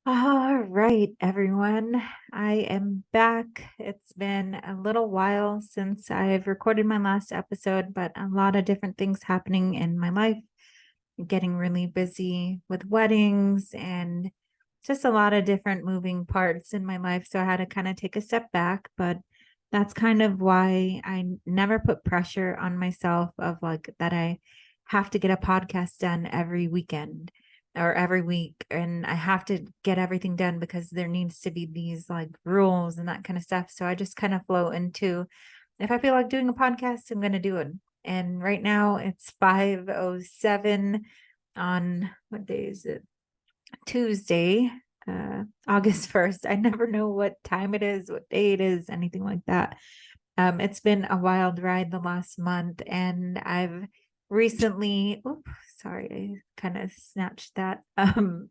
All right, everyone. I am back. It's been a little while since I've recorded my last episode, but a lot of different things happening in my life, getting really busy with weddings and just a lot of different moving parts in my life. So I had to kind of take a step back, but that's kind of why I never put pressure on myself of like that I have to get a podcast done every weekend or every week and I have to get everything done because there needs to be these like rules and that kind of stuff. So I just kind of flow into if I feel like doing a podcast, I'm going to do it. And right now it's 5:07 on what day is it? Tuesday, August 1st. I never know what time it is, what day it is, anything like that. It's been a wild ride the last month, and I've recently, oops, sorry, I kind of snatched that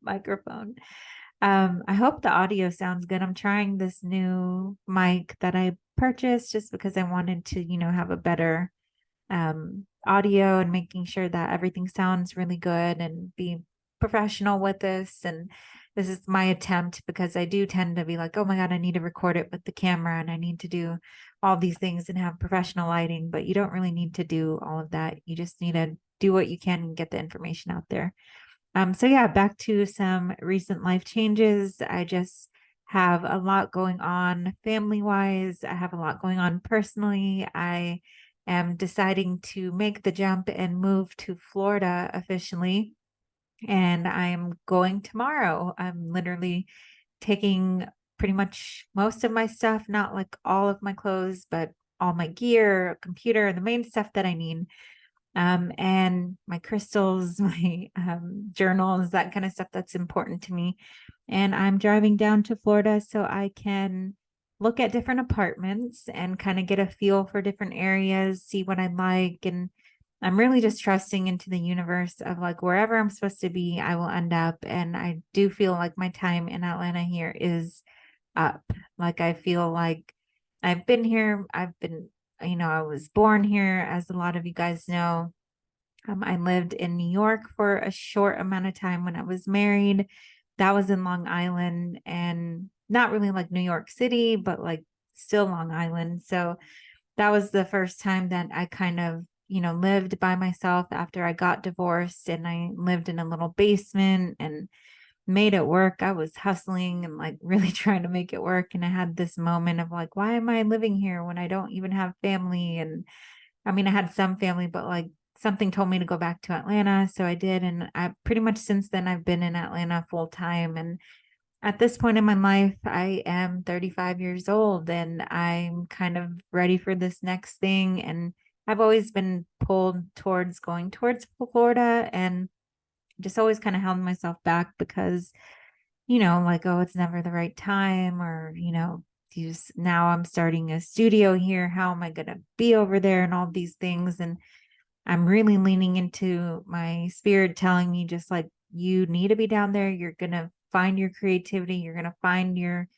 microphone. I hope the audio sounds good. I'm trying this new mic that I purchased just because I wanted to, have a better audio and making sure that everything sounds really good and be professional with this. And this is my attempt because I do tend to be like, oh my God, I need to record it with the camera and I need to do all these things and have professional lighting, but you don't really need to do all of that. You just need to do what you can and get the information out there. So yeah, back to some recent life changes. I just have a lot going on family wise. I have a lot going on personally. I am deciding to make the jump and move to Florida officially. And I'm going tomorrow. I'm literally taking pretty much most of my stuff, not like all of my clothes, but all my gear, computer, the main stuff that I need, and my crystals, my journals, that kind of stuff that's important to me. And I'm driving down to Florida so I can look at different apartments and kind of get a feel for different areas, see what I like. And I'm really just trusting into the universe of like wherever I'm supposed to be, I will end up. And I do feel like my time in Atlanta here is up. Like I feel like I've been here, I was born here, as a lot of you guys know. I lived in New York for a short amount of time when I was married. That was in Long Island and not really like New York City, but like still Long Island. So that was the first time that I kind of, lived by myself after I got divorced and I lived in a little basement and made it work. I was hustling and like really trying to make it work. And I had this moment of like, why am I living here when I don't even have family? And I mean, I had some family, but like something told me to go back to Atlanta. So I did. And I pretty much since then, I've been in Atlanta full time. And at this point in my life, I am 35 years old and I'm kind of ready for this next thing. And I've always been pulled towards going towards Florida and just always kind of held myself back because, like, oh, it's never the right time, or, just now I'm starting a studio here. How am I going to be over there and all these things? And I'm really leaning into my spirit telling me just like, you need to be down there. You're going to find your creativity. You're going to find your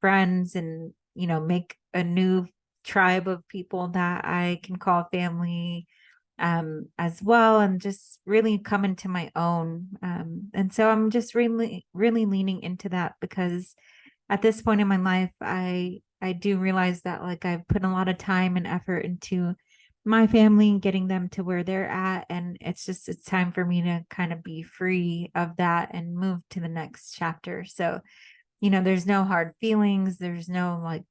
friends and, make a new tribe of people that I can call family, as well, and just really come into my own. And so I'm just really, really leaning into that because at this point in my life, I do realize that like I've put a lot of time and effort into my family and getting them to where they're at. And it's time for me to kind of be free of that and move to the next chapter. So, there's no hard feelings, there's no like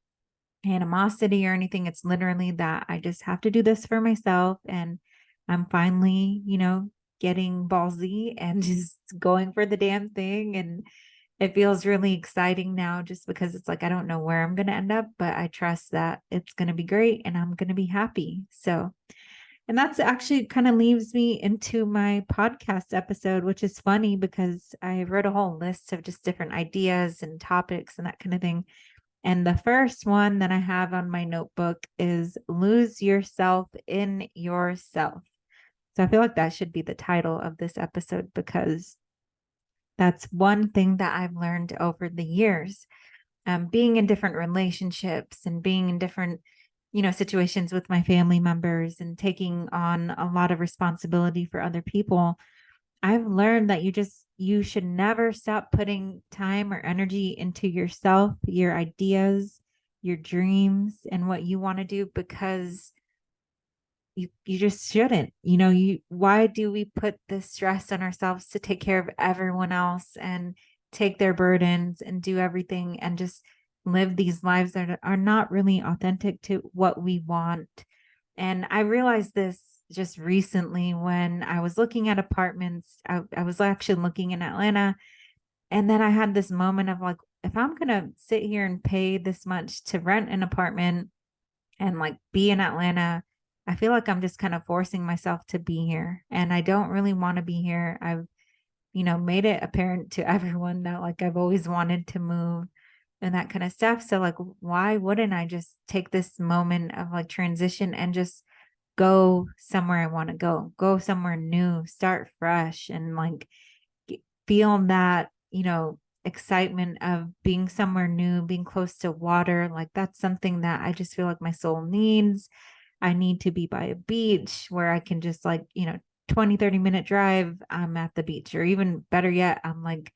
animosity or anything. It's literally that I just have to do this for myself. And I'm finally, getting ballsy and just going for the damn thing. And it feels really exciting now just because it's like, I don't know where I'm going to end up, but I trust that it's going to be great and I'm going to be happy. So, and that's actually kind of leaves me into my podcast episode, which is funny because I wrote a whole list of just different ideas and topics and that kind of thing. And the first one that I have on my notebook is lose yourself in yourself. So I feel like that should be the title of this episode because that's one thing that I've learned over the years. Being in different relationships and being in different, situations with my family members and taking on a lot of responsibility for other people. I've learned that you should never stop putting time or energy into yourself, your ideas, your dreams, and what you want to do, because you just shouldn't. You why do we put this stress on ourselves to take care of everyone else and take their burdens and do everything and just live these lives that are not really authentic to what we want? And I realized this just recently when I was looking at apartments. I was actually looking in Atlanta, and then I had this moment of like, if I'm gonna sit here and pay this much to rent an apartment and like be in Atlanta, I feel like I'm just kind of forcing myself to be here. And I don't really want to be here. I've, made it apparent to everyone that like I've always wanted to move and that kind of stuff. So like, why wouldn't I just take this moment of like transition and just go somewhere I want to go somewhere new, start fresh, and like feel that, excitement of being somewhere new, being close to water. Like that's something that I just feel like my soul needs. I need to be by a beach where I can just like, 20, 30-minute drive, I'm at the beach. Or even better yet, I'm like,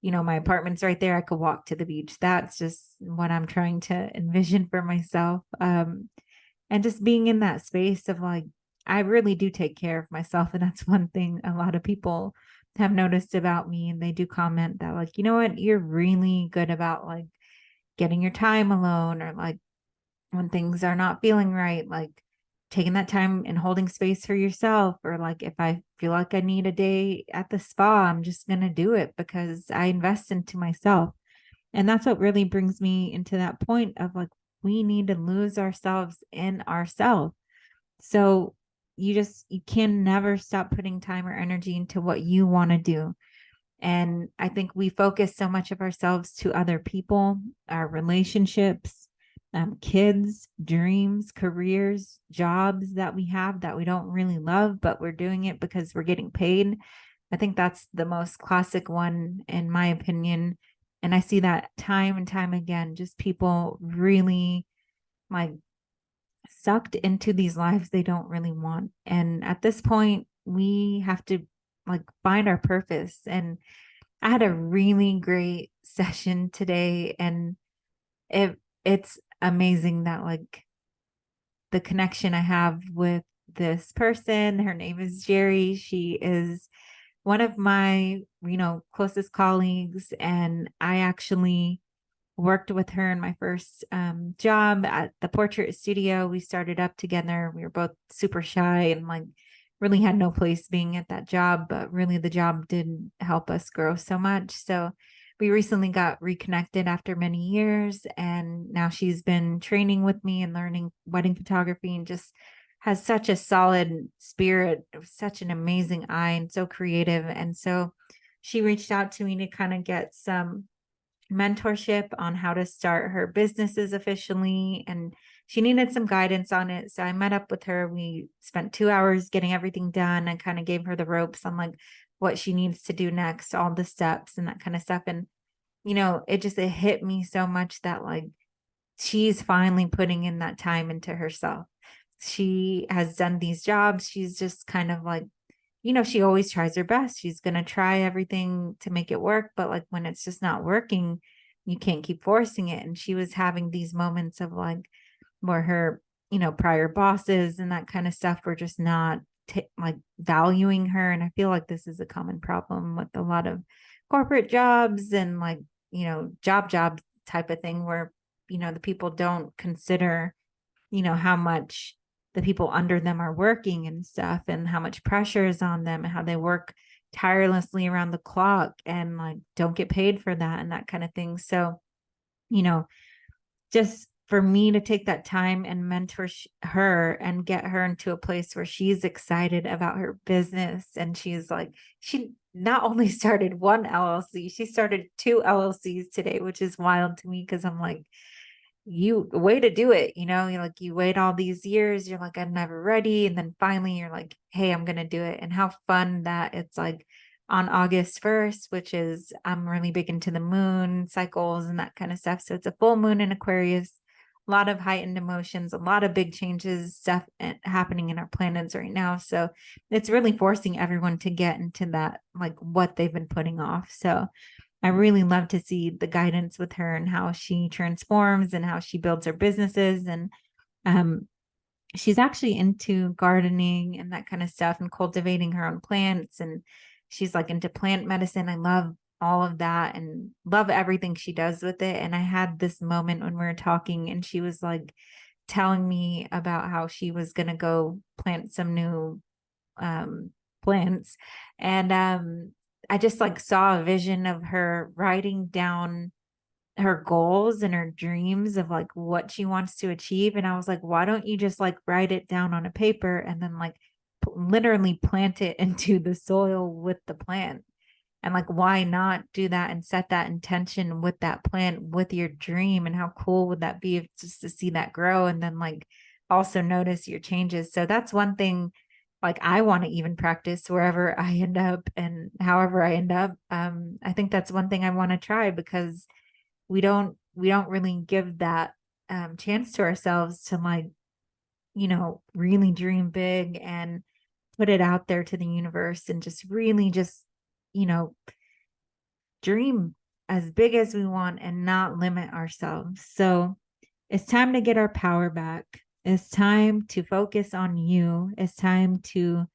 my apartment's right there. I could walk to the beach. That's just what I'm trying to envision for myself. And just being in that space of like, I really do take care of myself. And that's one thing a lot of people have noticed about me. And they do comment that, like, you know what, you're really good about like getting your time alone, or like when things are not feeling right, like taking that time and holding space for yourself. Or like if I feel like I need a day at the spa, I'm just going to do it because I invest into myself. And that's what really brings me into that point of like, we need to lose ourselves in ourselves. So you can never stop putting time or energy into what you want to do. And I think we focus so much of ourselves to other people, our relationships, kids, dreams, careers, jobs that we have that we don't really love, but we're doing it because we're getting paid. I think that's the most classic one, in my opinion. And I see that time and time again, just people really like sucked into these lives they don't really want. And at this point, we have to like find our purpose. And I had a really great session today, and it's amazing that like the connection I have with this person. Her name is Jerry. She is one of my, closest colleagues, and I actually worked with her in my first job at the portrait studio. We started up together. We were both super shy and like really had no place being at that job, but really the job did help us grow so much. So we recently got reconnected after many years, and now she's been training with me and learning wedding photography, and just has such a solid spirit, such an amazing eye, and so creative. And so she reached out to me to kind of get some mentorship on how to start her businesses efficiently, and she needed some guidance on it. So I met up with her. We spent 2 hours getting everything done and kind of gave her the ropes on like what she needs to do next, all the steps and that kind of stuff. And it hit me so much that like she's finally putting in that time into herself. She has done these jobs. She's just kind of like, she always tries her best. She's going to try everything to make it work. But like when it's just not working, you can't keep forcing it. And she was having these moments of like where her, prior bosses and that kind of stuff were just not like valuing her. And I feel like this is a common problem with a lot of corporate jobs and like, job type of thing where, the people don't consider, how much the people under them are working and stuff, and how much pressure is on them, and how they work tirelessly around the clock and like don't get paid for that and that kind of thing. So, you know, just for me to take that time and mentor her and get her into a place where she's excited about her business. And she's like, she not only started one LLC, she started two LLCs today, which is wild to me because I'm like, you way to do it, you're like, you wait all these years, you're like, I'm never ready, and then finally you're like, hey, I'm gonna do it. And how fun that it's like on August 1st, which is, I'm really big into the moon cycles and that kind of stuff. So it's a full moon in Aquarius a lot of heightened emotions, a lot of big changes, stuff happening in our planets right now. So it's really forcing everyone to get into that, like what they've been putting off. So I really love to see the guidance with her and how she transforms and how she builds her businesses. And um, she's actually into gardening and that kind of stuff and cultivating her own plants. And she's like into plant medicine. I love all of that and love everything she does with it. And I had this moment when we were talking and she was like telling me about how she was going to go plant some new um, plants. And I just like saw a vision of her writing down her goals and her dreams of like what she wants to achieve. And I was like, why don't you just like write it down on a paper and then like literally plant it into the soil with the plant? And like, why not do that and set that intention with that plant, with your dream? And how cool would that be if just to see that grow and then like also notice your changes? So that's one thing like I want to even practice wherever I end up and however I end up. I think that's one thing I want to try because we don't really give that chance to ourselves to like, really dream big and put it out there to the universe and just really just, you know, dream as big as we want and not limit ourselves. So it's time to get our power back. It's time to focus on you. It's time to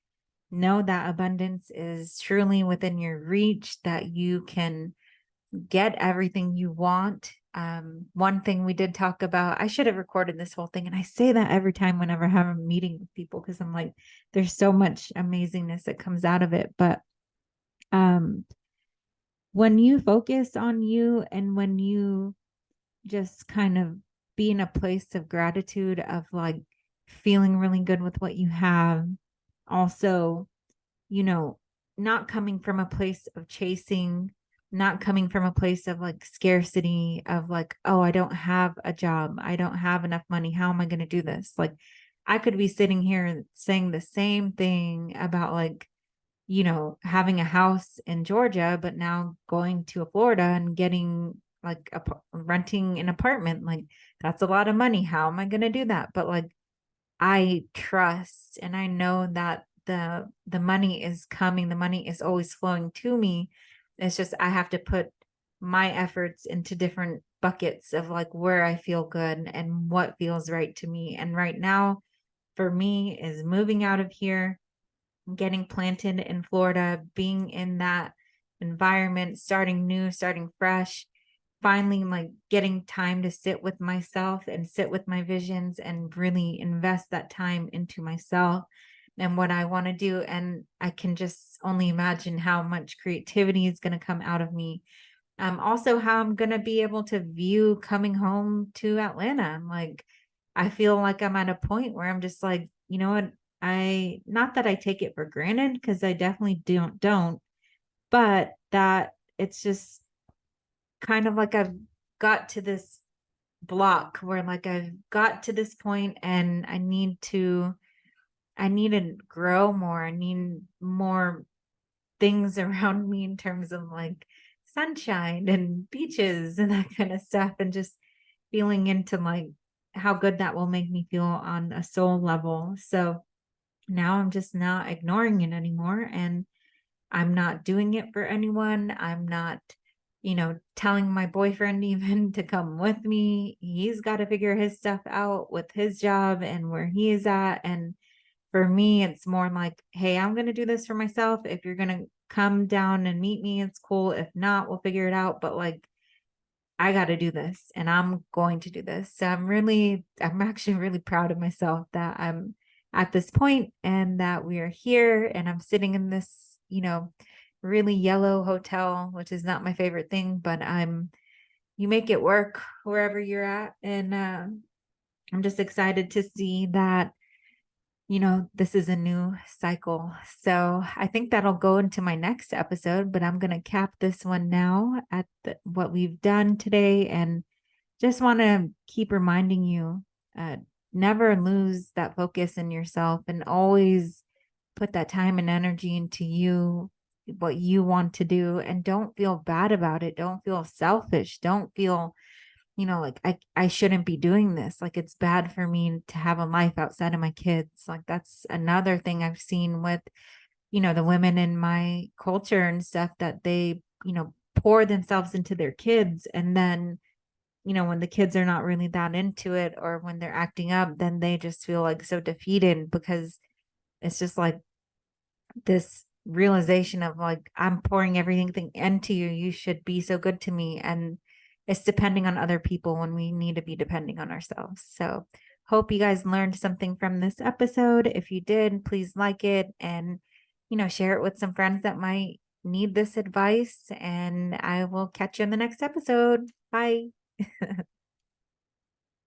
know that abundance is truly within your reach, that you can get everything you want. One thing we did talk about, I should have recorded this whole thing. And I say that every time whenever I have a meeting with people, because I'm like, there's so much amazingness that comes out of it. But um, when you focus on you and when you just kind of be in a place of gratitude, of like feeling really good with what you have, also, you know, not coming from a place of chasing, not coming from a place of like scarcity, of like, oh, I don't have a job, I don't have enough money, how am I going to do this? Like, I could be sitting here saying the same thing about like, having a house in Georgia, but now going to Florida and getting like renting an apartment. Like, that's a lot of money. How am I going to do that? But like, I trust and I know that the money is coming, the money is always flowing to me. It's just I have to put my efforts into different buckets of like where I feel good and what feels right to me. And right now for me is moving out of here, getting planted in Florida, being in that environment, starting new, starting fresh, finally like getting time to sit with myself and sit with my visions and really invest that time into myself and what I want to do. And I can just only imagine how much creativity is going to come out of me. Also how I'm going to be able to view coming home to Atlanta. I'm like, I feel like I'm at a point where I'm just like, you know what? Not that I take it for granted because I definitely don't, but that it's just kind of like I've got to this block where like I've got to this point and I need to grow more. I need more things around me in terms of like sunshine and beaches and that kind of stuff and just feeling into like how good that will make me feel on a soul level. So now I'm just not ignoring it anymore and I'm not doing it for anyone. I'm not, telling my boyfriend even to come with me. He's got to figure his stuff out with his job and where he is at. And for me, it's more like, hey, I'm going to do this for myself. If you're going to come down and meet me, it's cool. If not, we'll figure it out. But like, I got to do this and I'm going to do this. So I'm actually really proud of myself that I'm at this point and that we are here and I'm sitting in this, really yellow hotel, which is not my favorite thing, but you make it work wherever you're at. And I'm just excited to see that this is a new cycle. So I think that'll go into my next episode, but I'm going to cap this one now at what we've done today. And just want to keep reminding you, uh, never lose that focus in yourself and always put that time and energy into you, what you want to do. And don't feel bad about it. Don't feel selfish. Don't feel like I shouldn't be doing this. Like it's bad for me to have a life outside of my kids. Like that's another thing I've seen with, the women in my culture and stuff that they, pour themselves into their kids. And then, when the kids are not really that into it or when they're acting up, then they just feel like so defeated because it's just like this realization of like I'm pouring everything into you. You should be so good to me. And it's depending on other people when we need to be depending on ourselves. So hope you guys learned something from this episode. If you did, please like it and share it with some friends that might need this advice. And I will catch you in the next episode. Bye.